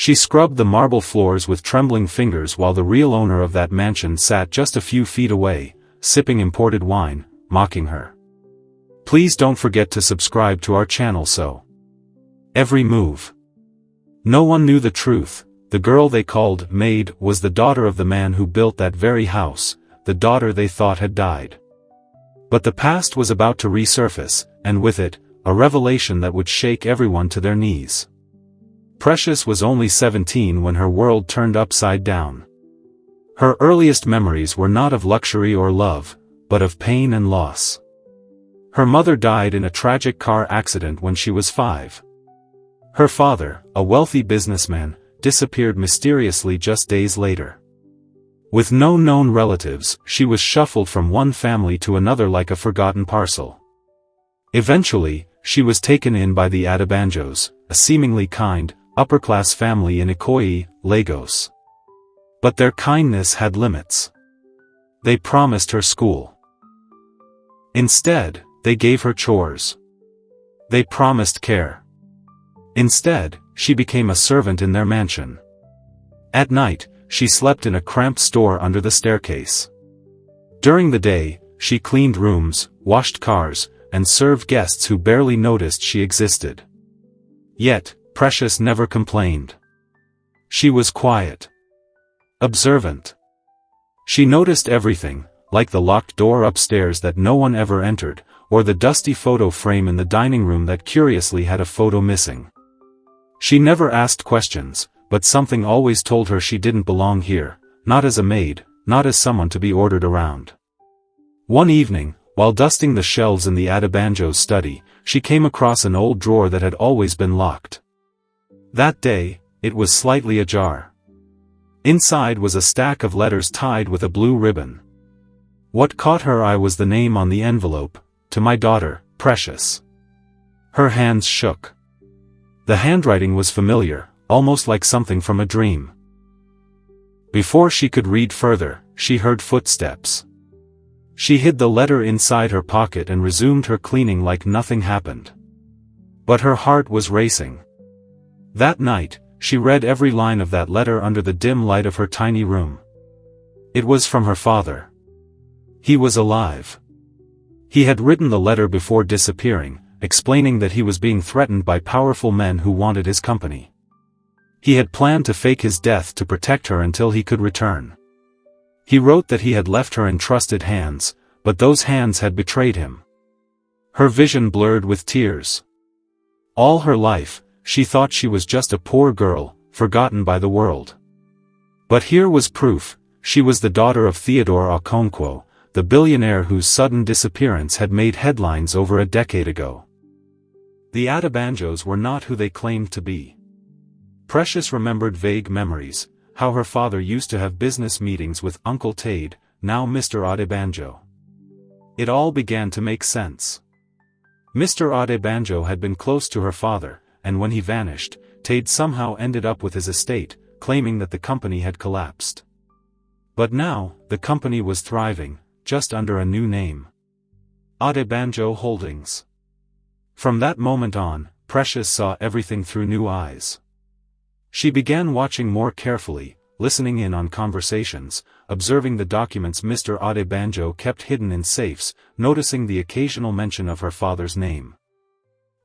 She scrubbed the marble floors with trembling fingers while the real owner of that mansion sat just a few feet away, sipping imported wine, mocking her. Please don't forget to subscribe to our channel so every move. No one knew the truth. The girl they called Maid was the daughter of the man who built that very house, the daughter they thought had died. But the past was about to resurface, and with it, a revelation that would shake everyone to their knees. Precious was only 17 when her world turned upside down. Her earliest memories were not of luxury or love, but of pain and loss. Her mother died in a tragic car accident when she was 5. Her father, a wealthy businessman, disappeared mysteriously just days later. With no known relatives, she was shuffled from one family to another like a forgotten parcel. Eventually, she was taken in by the Adebanjos, a seemingly kind, upper-class family in Ikoyi, Lagos. But their kindness had limits. They promised her school. Instead, they gave her chores. They promised care. Instead, she became a servant in their mansion. At night, she slept in a cramped store under the staircase. During the day, she cleaned rooms, washed cars, and served guests who barely noticed she existed. Yet, Precious never complained. She was quiet. Observant. She noticed everything, like the locked door upstairs that no one ever entered, or the dusty photo frame in the dining room that curiously had a photo missing. She never asked questions, but something always told her she didn't belong here, not as a maid, not as someone to be ordered around. One evening, while dusting the shelves in the Adebanjo's study, she came across an old drawer that had always been locked. That day, it was slightly ajar. Inside was a stack of letters tied with a blue ribbon. What caught her eye was the name on the envelope, "To my daughter, Precious." Her hands shook. The handwriting was familiar, almost like something from a dream. Before she could read further, she heard footsteps. She hid the letter inside her pocket and resumed her cleaning like nothing happened. But her heart was racing. That night, she read every line of that letter under the dim light of her tiny room. It was from her father. He was alive. He had written the letter before disappearing, explaining that he was being threatened by powerful men who wanted his company. He had planned to fake his death to protect her until he could return. He wrote that he had left her in trusted hands, but those hands had betrayed him. Her vision blurred with tears. All her life, she thought she was just a poor girl, forgotten by the world. But here was proof: she was the daughter of Theodore Okonkwo, the billionaire whose sudden disappearance had made headlines over a decade ago. The Adebanjos were not who they claimed to be. Precious remembered vague memories, how her father used to have business meetings with Uncle Tade, now Mr. Adebanjo. It all began to make sense. Mr. Adebanjo had been close to her father, and when he vanished, Tade somehow ended up with his estate, claiming that the company had collapsed. But now, the company was thriving, just under a new name: Adebanjo Holdings. From that moment on, Precious saw everything through new eyes. She began watching more carefully, listening in on conversations, observing the documents Mr. Adebanjo kept hidden in safes, noticing the occasional mention of her father's name.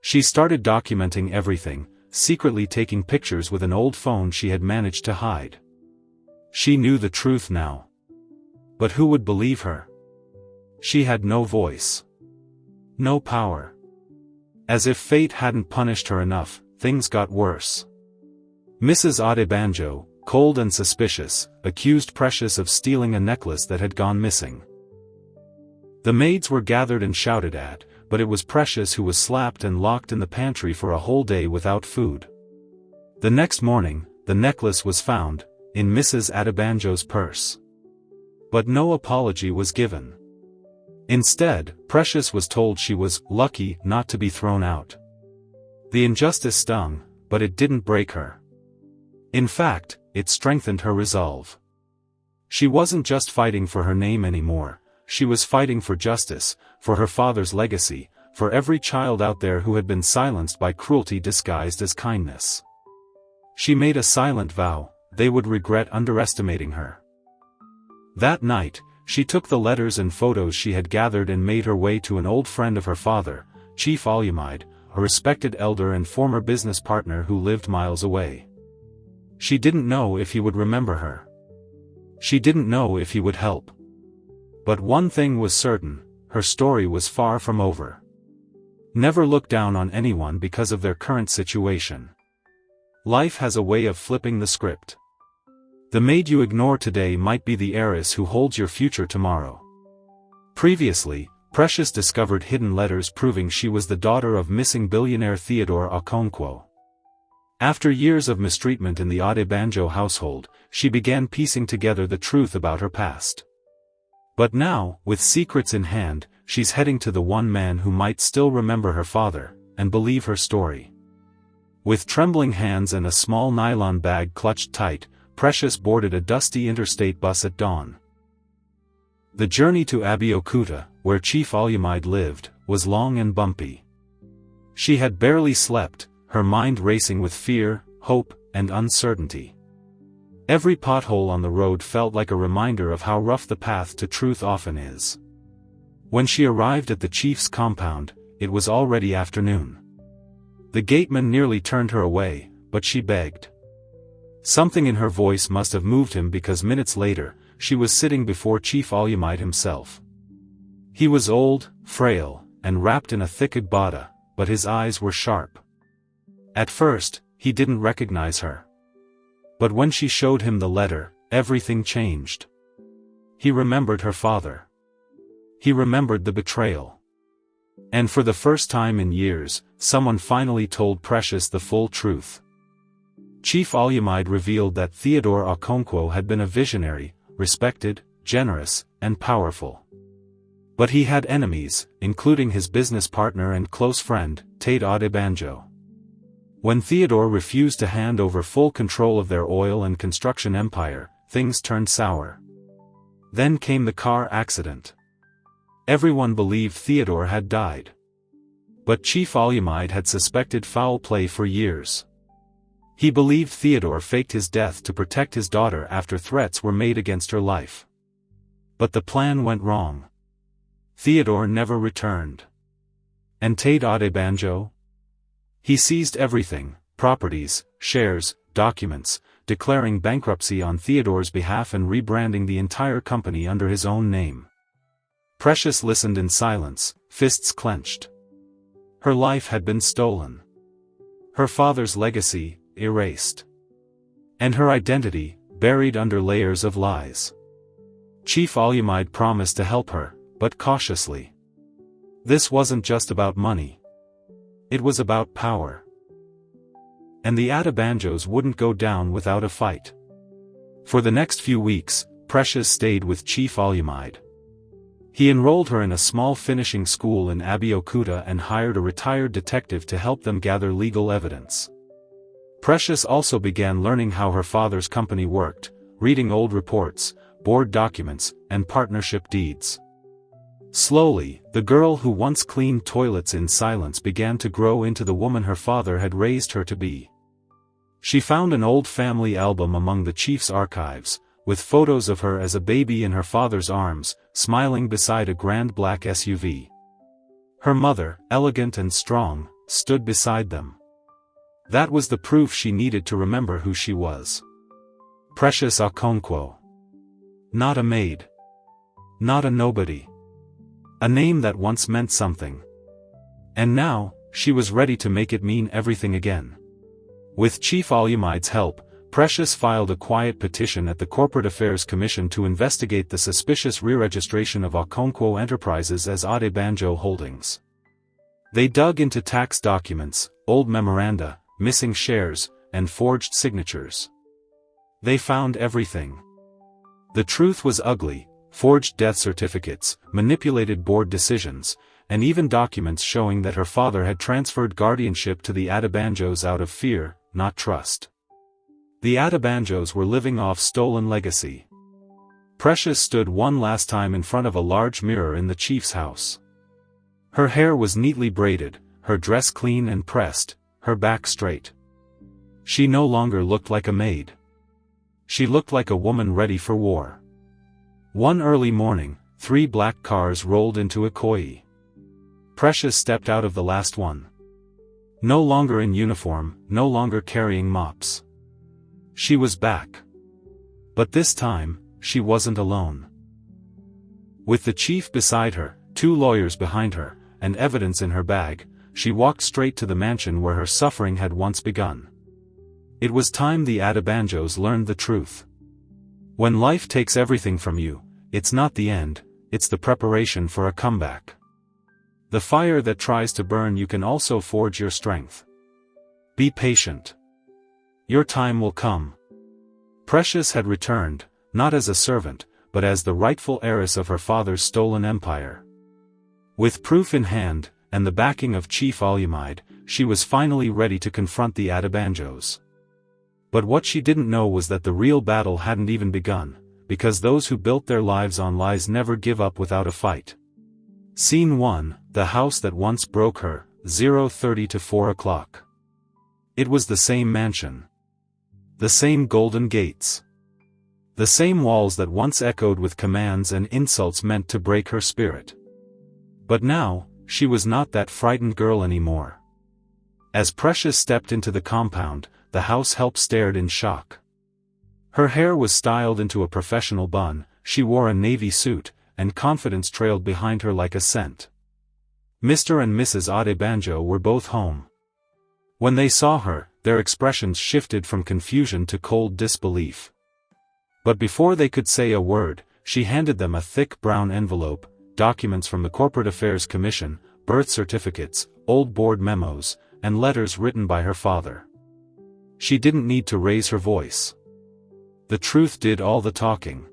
She started documenting everything, secretly taking pictures with an old phone she had managed to hide. She knew the truth now. But who would believe her? She had no voice. No power. As if fate hadn't punished her enough, things got worse. Mrs. Adebanjo, cold and suspicious, accused Precious of stealing a necklace that had gone missing. The maids were gathered and shouted at, but it was Precious who was slapped and locked in the pantry for a whole day without food. The next morning, the necklace was found, in Mrs. Adebanjo's purse. But no apology was given. Instead, Precious was told she was lucky not to be thrown out. The injustice stung, but it didn't break her. In fact, it strengthened her resolve. She wasn't just fighting for her name anymore, she was fighting for justice, for her father's legacy, for every child out there who had been silenced by cruelty disguised as kindness. She made a silent vow, they would regret underestimating her. That night, she took the letters and photos she had gathered and made her way to an old friend of her father, Chief Olumide, a respected elder and former business partner who lived miles away. She didn't know if he would remember her. She didn't know if he would help. But one thing was certain, her story was far from over. Never look down on anyone because of their current situation. Life has a way of flipping the script. The maid you ignore today might be the heiress who holds your future tomorrow. Previously, Precious discovered hidden letters proving she was the daughter of missing billionaire Theodore Okonkwo. After years of mistreatment in the Adebanjo household, she began piecing together the truth about her past. But now, with secrets in hand, she's heading to the one man who might still remember her father, and believe her story. With trembling hands and a small nylon bag clutched tight, Precious boarded a dusty interstate bus at dawn. The journey to Abeokuta, where Chief Olumide lived, was long and bumpy. She had barely slept, her mind racing with fear, hope, and uncertainty. Every pothole on the road felt like a reminder of how rough the path to truth often is. When she arrived at the chief's compound, it was already afternoon. The gateman nearly turned her away, but she begged. Something in her voice must have moved him because minutes later, she was sitting before Chief Olumide himself. He was old, frail, and wrapped in a thick agbada, but his eyes were sharp. At first, he didn't recognize her. But when she showed him the letter, everything changed. He remembered her father. He remembered the betrayal. And for the first time in years, someone finally told Precious the full truth. Chief Olumide revealed that Theodore Okonkwo had been a visionary, respected, generous, and powerful. But he had enemies, including his business partner and close friend, Tate Adebanjo. When Theodore refused to hand over full control of their oil and construction empire, things turned sour. Then came the car accident. Everyone believed Theodore had died. But Chief Olumide had suspected foul play for years. He believed Theodore faked his death to protect his daughter after threats were made against her life. But the plan went wrong. Theodore never returned. And Tate Adebanjo? He seized everything, properties, shares, documents, declaring bankruptcy on Theodore's behalf and rebranding the entire company under his own name. Precious listened in silence, fists clenched. Her life had been stolen. Her father's legacy, erased. And her identity, buried under layers of lies. Chief Olumide promised to help her, but cautiously. This wasn't just about money. It was about power. And the Adebanjos wouldn't go down without a fight. For the next few weeks, Precious stayed with Chief Olumide. He enrolled her in a small finishing school in Abeokuta and hired a retired detective to help them gather legal evidence. Precious also began learning how her father's company worked, reading old reports, board documents, and partnership deeds. Slowly, the girl who once cleaned toilets in silence began to grow into the woman her father had raised her to be. She found an old family album among the chief's archives, with photos of her as a baby in her father's arms, smiling beside a grand black SUV. Her mother, elegant and strong, stood beside them. That was the proof she needed to remember who she was. Precious Okonkwo. Not a maid. Not a nobody. A name that once meant something. And now, she was ready to make it mean everything again. With Chief Olumide's help, Precious filed a quiet petition at the Corporate Affairs Commission to investigate the suspicious re-registration of Okonkwo Enterprises as Adebanjo Holdings. They dug into tax documents, old memoranda, missing shares, and forged signatures. They found everything. The truth was ugly: forged death certificates, manipulated board decisions, and even documents showing that her father had transferred guardianship to the Adebanjos out of fear, not trust. The Adebanjos were living off stolen legacy. Precious stood one last time in front of a large mirror in the chief's house. Her hair was neatly braided, her dress clean and pressed, her back straight. She no longer looked like a maid. She looked like a woman ready for war. One early morning, 3 black cars rolled into Ikoyi. Precious stepped out of the last one. No longer in uniform, no longer carrying mops. She was back. But this time, she wasn't alone. With the chief beside her, 2 lawyers behind her, and evidence in her bag, she walked straight to the mansion where her suffering had once begun. It was time the Adebanjos learned the truth. When life takes everything from you, it's not the end, it's the preparation for a comeback. The fire that tries to burn you can also forge your strength. Be patient. Your time will come. Precious had returned, not as a servant, but as the rightful heiress of her father's stolen empire. With proof in hand, and the backing of Chief Olumide, she was finally ready to confront the Adebanjos. But what she didn't know was that the real battle hadn't even begun, because those who built their lives on lies never give up without a fight. Scene 1, the house that once broke her, 0:30 to 4 o'clock. It was the same mansion. The same golden gates. The same walls that once echoed with commands and insults meant to break her spirit. But now, she was not that frightened girl anymore. As Precious stepped into the compound, the house help stared in shock. Her hair was styled into a professional bun, she wore a navy suit, and confidence trailed behind her like a scent. Mr. and Mrs. Adebanjo were both home. When they saw her, their expressions shifted from confusion to cold disbelief. But before they could say a word, she handed them a thick brown envelope, documents from the Corporate Affairs Commission, birth certificates, old board memos, and letters written by her father. She didn't need to raise her voice. The truth did all the talking.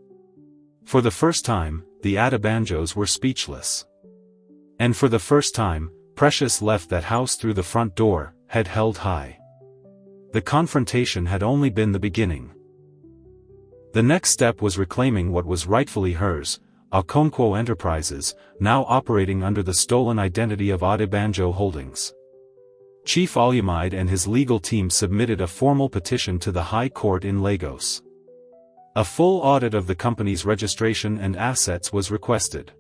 For the first time, the Adebanjos were speechless. And for the first time, Precious left that house through the front door, head held high. The confrontation had only been the beginning. The next step was reclaiming what was rightfully hers, Okonkwo Enterprises, now operating under the stolen identity of Adebanjo Holdings. Chief Olumide and his legal team submitted a formal petition to the High Court in Lagos. A full audit of the company's registration and assets was requested.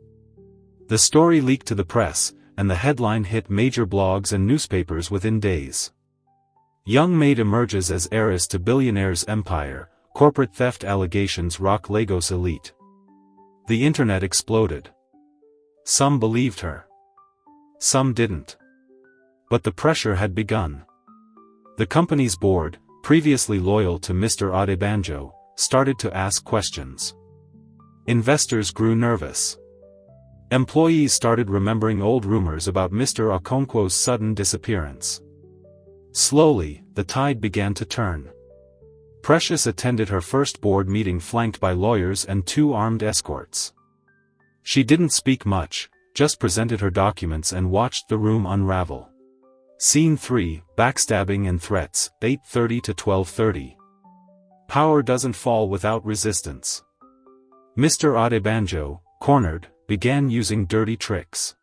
The story leaked to the press, and the headline hit major blogs and newspapers within days. Young Maid emerges as heiress to Billionaire's empire, corporate theft allegations rock Lagos elite. The internet exploded. Some believed her. Some didn't. But the pressure had begun. The company's board, previously loyal to Mr. Adebanjo, started to ask questions. Investors grew nervous. Employees started remembering old rumors about Mr. Okonkwo's sudden disappearance. Slowly, the tide began to turn. Precious attended her first board meeting flanked by lawyers and 2 armed escorts. She didn't speak much, just presented her documents and watched the room unravel. Scene 3, Backstabbing and Threats, 8:30 to 12:30. Power doesn't fall without resistance. Mr. Adebanjo, cornered, began using dirty tricks.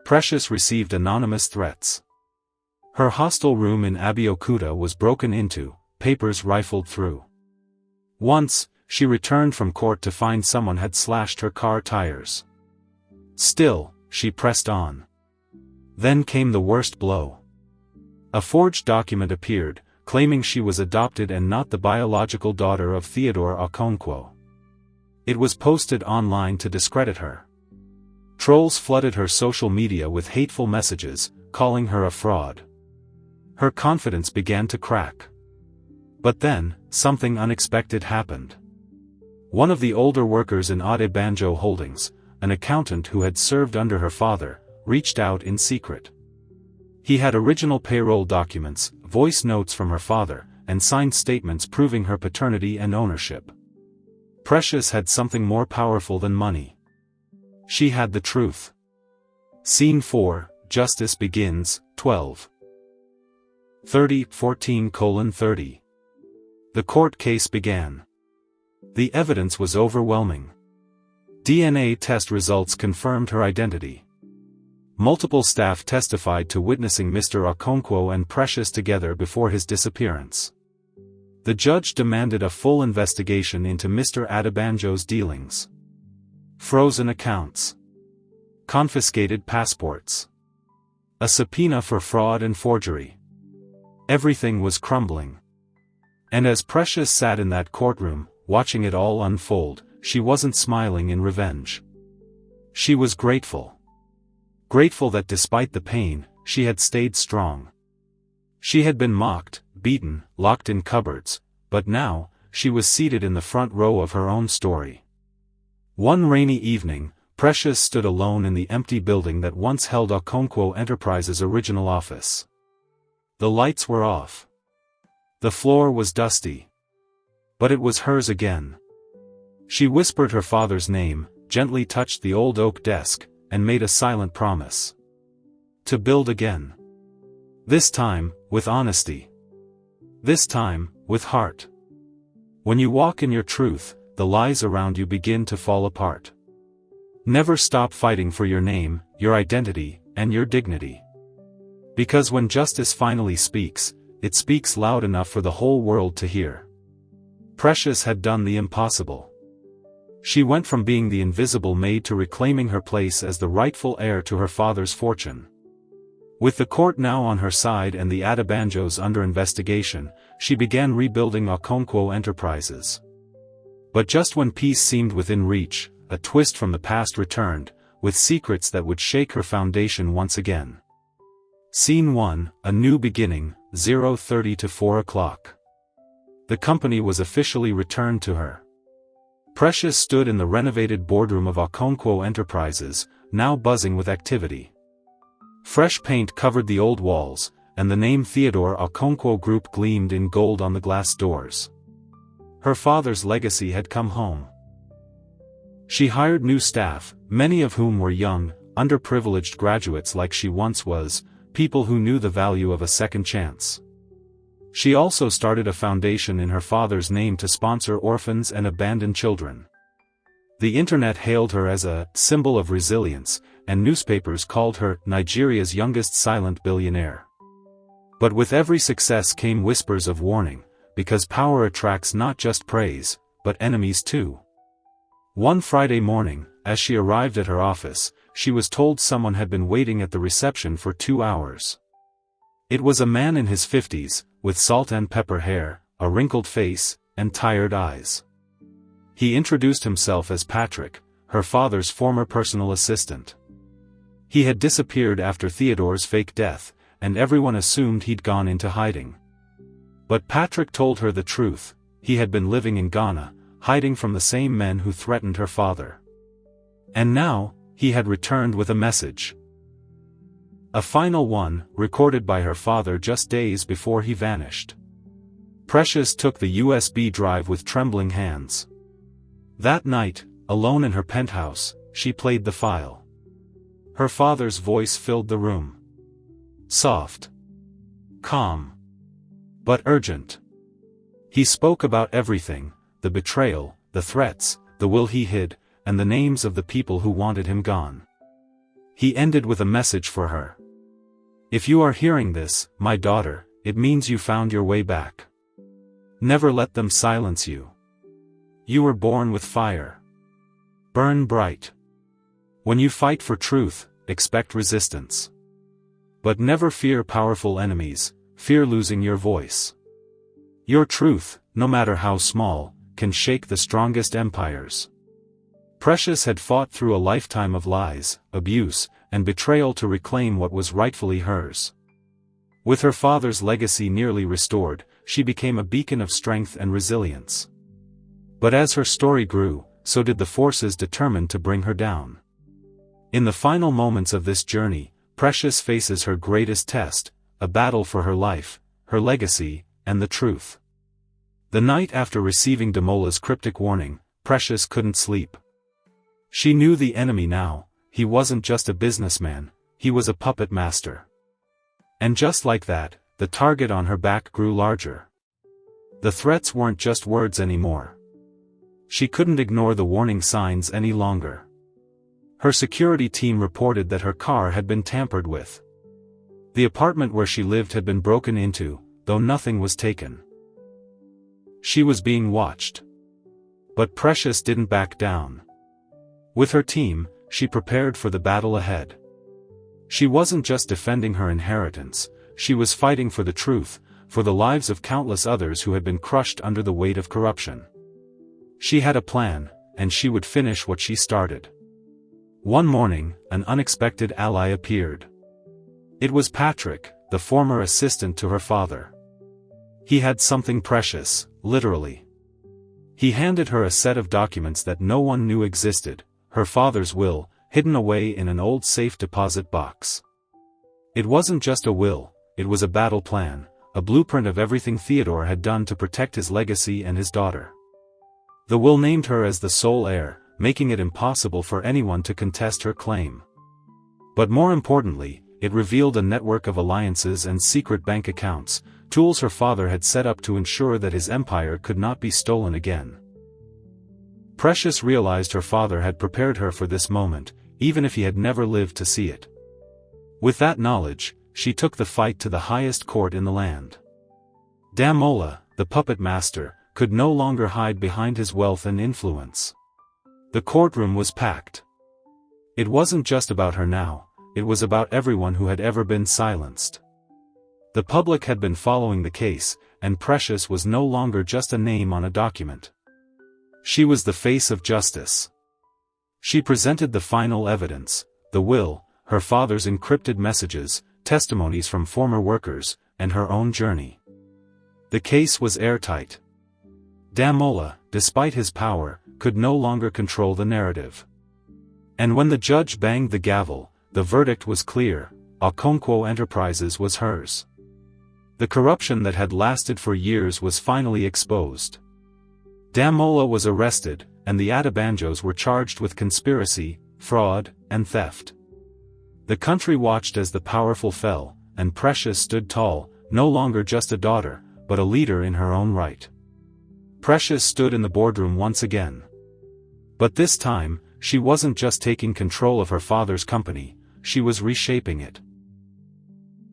Precious received anonymous threats. Her hostel room in Abeokuta was broken into, papers rifled through. Once, she returned from court to find someone had slashed her car tires. Still, she pressed on. Then came the worst blow. A forged document appeared, claiming she was adopted and not the biological daughter of Theodore Okonkwo. It was posted online to discredit her. Trolls flooded her social media with hateful messages, calling her a fraud. Her confidence began to crack. But then, something unexpected happened. One of the older workers in Adebanjo Holdings, an accountant who had served under her father, reached out in secret. He had original payroll documents, voice notes from her father, and signed statements proving her paternity and ownership. Precious had something more powerful than money. She had the truth. Scene 4, Justice Begins, 12:30, 14:30. The court case began. The evidence was overwhelming. DNA test results confirmed her identity. Multiple staff testified to witnessing Mr. Okonkwo and Precious together before his disappearance. The judge demanded a full investigation into Mr. Adebanjo's dealings. Frozen accounts. Confiscated passports. A subpoena for fraud and forgery. Everything was crumbling. And as Precious sat in that courtroom, watching it all unfold, she wasn't smiling in revenge. She was grateful. Grateful that despite the pain, she had stayed strong. She had been mocked, beaten, locked in cupboards, but now, she was seated in the front row of her own story. One rainy evening, Precious stood alone in the empty building that once held Okonkwo Enterprises' original office. The lights were off. The floor was dusty. But it was hers again. She whispered her father's name, gently touched the old oak desk, and made a silent promise. To build again. This time, with honesty. This time, with heart. When you walk in your truth, the lies around you begin to fall apart. Never stop fighting for your name, your identity, and your dignity. Because when justice finally speaks, it speaks loud enough for the whole world to hear. Precious had done the impossible. She went from being the invisible maid to reclaiming her place as the rightful heir to her father's fortune. With the court now on her side and the Adebanjos under investigation, she began rebuilding Okonkwo Enterprises. But just when peace seemed within reach, a twist from the past returned, with secrets that would shake her foundation once again. Scene 1, A New Beginning, 0:30 to 4 o'clock. The company was officially returned to her. Precious stood in the renovated boardroom of Okonkwo Enterprises, now buzzing with activity. Fresh paint covered the old walls, and the name Theodore Okonkwo Group gleamed in gold on the glass doors. Her father's legacy had come home. She hired new staff, many of whom were young, underprivileged graduates like she once was, people who knew the value of a second chance. She also started a foundation in her father's name to sponsor orphans and abandoned children. The internet hailed her as a symbol of resilience, and newspapers called her Nigeria's youngest silent billionaire. But with every success came whispers of warning, because power attracts not just praise, but enemies too. One Friday morning, as she arrived at her office, she was told someone had been waiting at the reception for 2 hours. It was a man in his 50s, with salt and pepper hair, a wrinkled face, and tired eyes. He introduced himself as Patrick, her father's former personal assistant. He had disappeared after Theodore's fake death, and everyone assumed he'd gone into hiding. But Patrick told her the truth: he had been living in Ghana, hiding from the same men who threatened her father. And now, he had returned with a message. A final one, recorded by her father just days before he vanished. Precious took the USB drive with trembling hands. That night, alone in her penthouse, she played the file. Her father's voice filled the room. Soft. Calm. But urgent. He spoke about everything: the betrayal, the threats, the will he hid, and the names of the people who wanted him gone. He ended with a message for her. If you are hearing this, my daughter, it means you found your way back. Never let them silence you. You were born with fire. Burn bright. When you fight for truth, expect resistance. But never fear powerful enemies, fear losing your voice. Your truth, no matter how small, can shake the strongest empires. Precious had fought through a lifetime of lies, abuse, and betrayal to reclaim what was rightfully hers. With her father's legacy nearly restored, she became a beacon of strength and resilience. But as her story grew, so did the forces determined to bring her down. In the final moments of this journey, Precious faces her greatest test, a battle for her life, her legacy, and the truth. The night after receiving Demola's cryptic warning, Precious couldn't sleep. She knew the enemy now: he wasn't just a businessman, he was a puppet master. And just like that, the target on her back grew larger. The threats weren't just words anymore. She couldn't ignore the warning signs any longer. Her security team reported that her car had been tampered with. The apartment where she lived had been broken into, though nothing was taken. She was being watched. But Precious didn't back down. With her team, she prepared for the battle ahead. She wasn't just defending her inheritance, she was fighting for the truth, for the lives of countless others who had been crushed under the weight of corruption. She had a plan, and she would finish what she started. One morning, an unexpected ally appeared. It was Patrick, the former assistant to her father. He had something precious, literally. He handed her a set of documents that no one knew existed, her father's will, hidden away in an old safe deposit box. It wasn't just a will, it was a battle plan, a blueprint of everything Theodore had done to protect his legacy and his daughter. The will named her as the sole heir, making it impossible for anyone to contest her claim. But more importantly, it revealed a network of alliances and secret bank accounts, tools her father had set up to ensure that his empire could not be stolen again. Precious realized her father had prepared her for this moment, even if he had never lived to see it. With that knowledge, she took the fight to the highest court in the land. Damola, the puppet master, could no longer hide behind his wealth and influence. The courtroom was packed. It wasn't just about her now, it was about everyone who had ever been silenced. The public had been following the case, and Precious was no longer just a name on a document. She was the face of justice. She presented the final evidence, the will, her father's encrypted messages, testimonies from former workers, and her own journey. The case was airtight. Damola, despite his power, could no longer control the narrative. And when the judge banged the gavel, the verdict was clear: Okonkwo Enterprises was hers. The corruption that had lasted for years was finally exposed. Damola was arrested, and the Atabanjos were charged with conspiracy, fraud, and theft. The country watched as the powerful fell, and Precious stood tall, no longer just a daughter, but a leader in her own right. Precious stood in the boardroom once again. But this time, she wasn't just taking control of her father's company, she was reshaping it.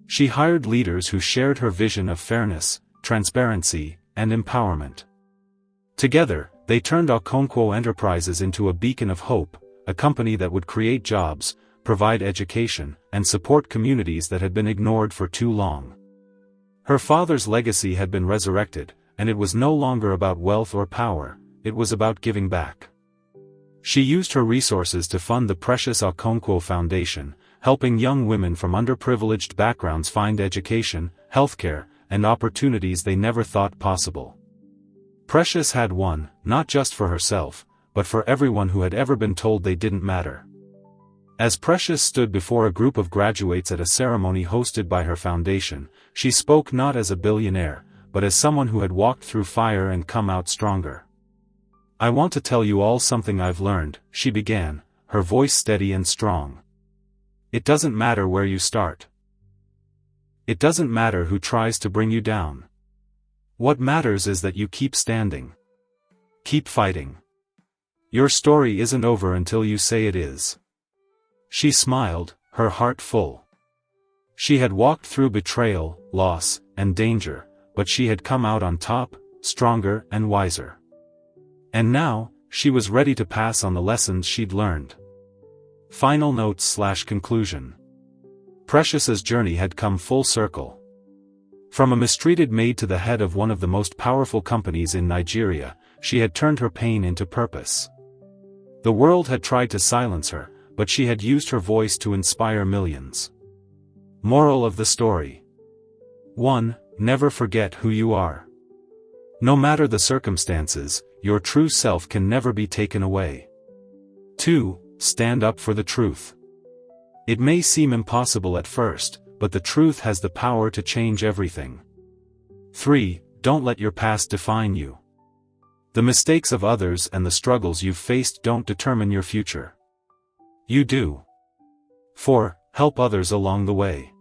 She hired leaders who shared her vision of fairness, transparency, and empowerment. Together, they turned Okonkwo Enterprises into a beacon of hope, a company that would create jobs, provide education, and support communities that had been ignored for too long. Her father's legacy had been resurrected, and it was no longer about wealth or power, it was about giving back. She used her resources to fund the Precious Okonkwo Foundation, helping young women from underprivileged backgrounds find education, healthcare, and opportunities they never thought possible. Precious had won, not just for herself, but for everyone who had ever been told they didn't matter. As Precious stood before a group of graduates at a ceremony hosted by her foundation, she spoke not as a billionaire, but as someone who had walked through fire and come out stronger. "I want to tell you all something I've learned," she began, her voice steady and strong. "It doesn't matter where you start. It doesn't matter who tries to bring you down. What matters is that you keep standing. Keep fighting. Your story isn't over until you say it is." She smiled, her heart full. She had walked through betrayal, loss, and danger, but she had come out on top, stronger and wiser. And now, she was ready to pass on the lessons she'd learned. Final notes/conclusion. Precious's journey had come full circle. From a mistreated maid to the head of one of the most powerful companies in Nigeria, she had turned her pain into purpose. The world had tried to silence her, but she had used her voice to inspire millions. Moral of the story: 1. Never forget who you are. No matter the circumstances, your true self can never be taken away. 2. Stand up for the truth. It may seem impossible at first, but the truth has the power to change everything. 3. Don't let your past define you. The mistakes of others and the struggles you've faced don't determine your future. You do. 4. Help others along the way.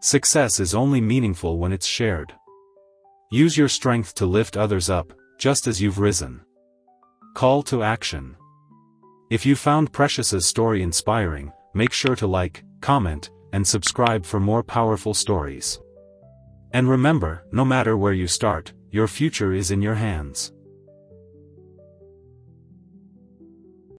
Success is only meaningful when it's shared. Use your strength to lift others up, just as you've risen. Call to action. If you found Precious's story inspiring, make sure to like, comment, and subscribe for more powerful stories. And remember, no matter where you start, your future is in your hands.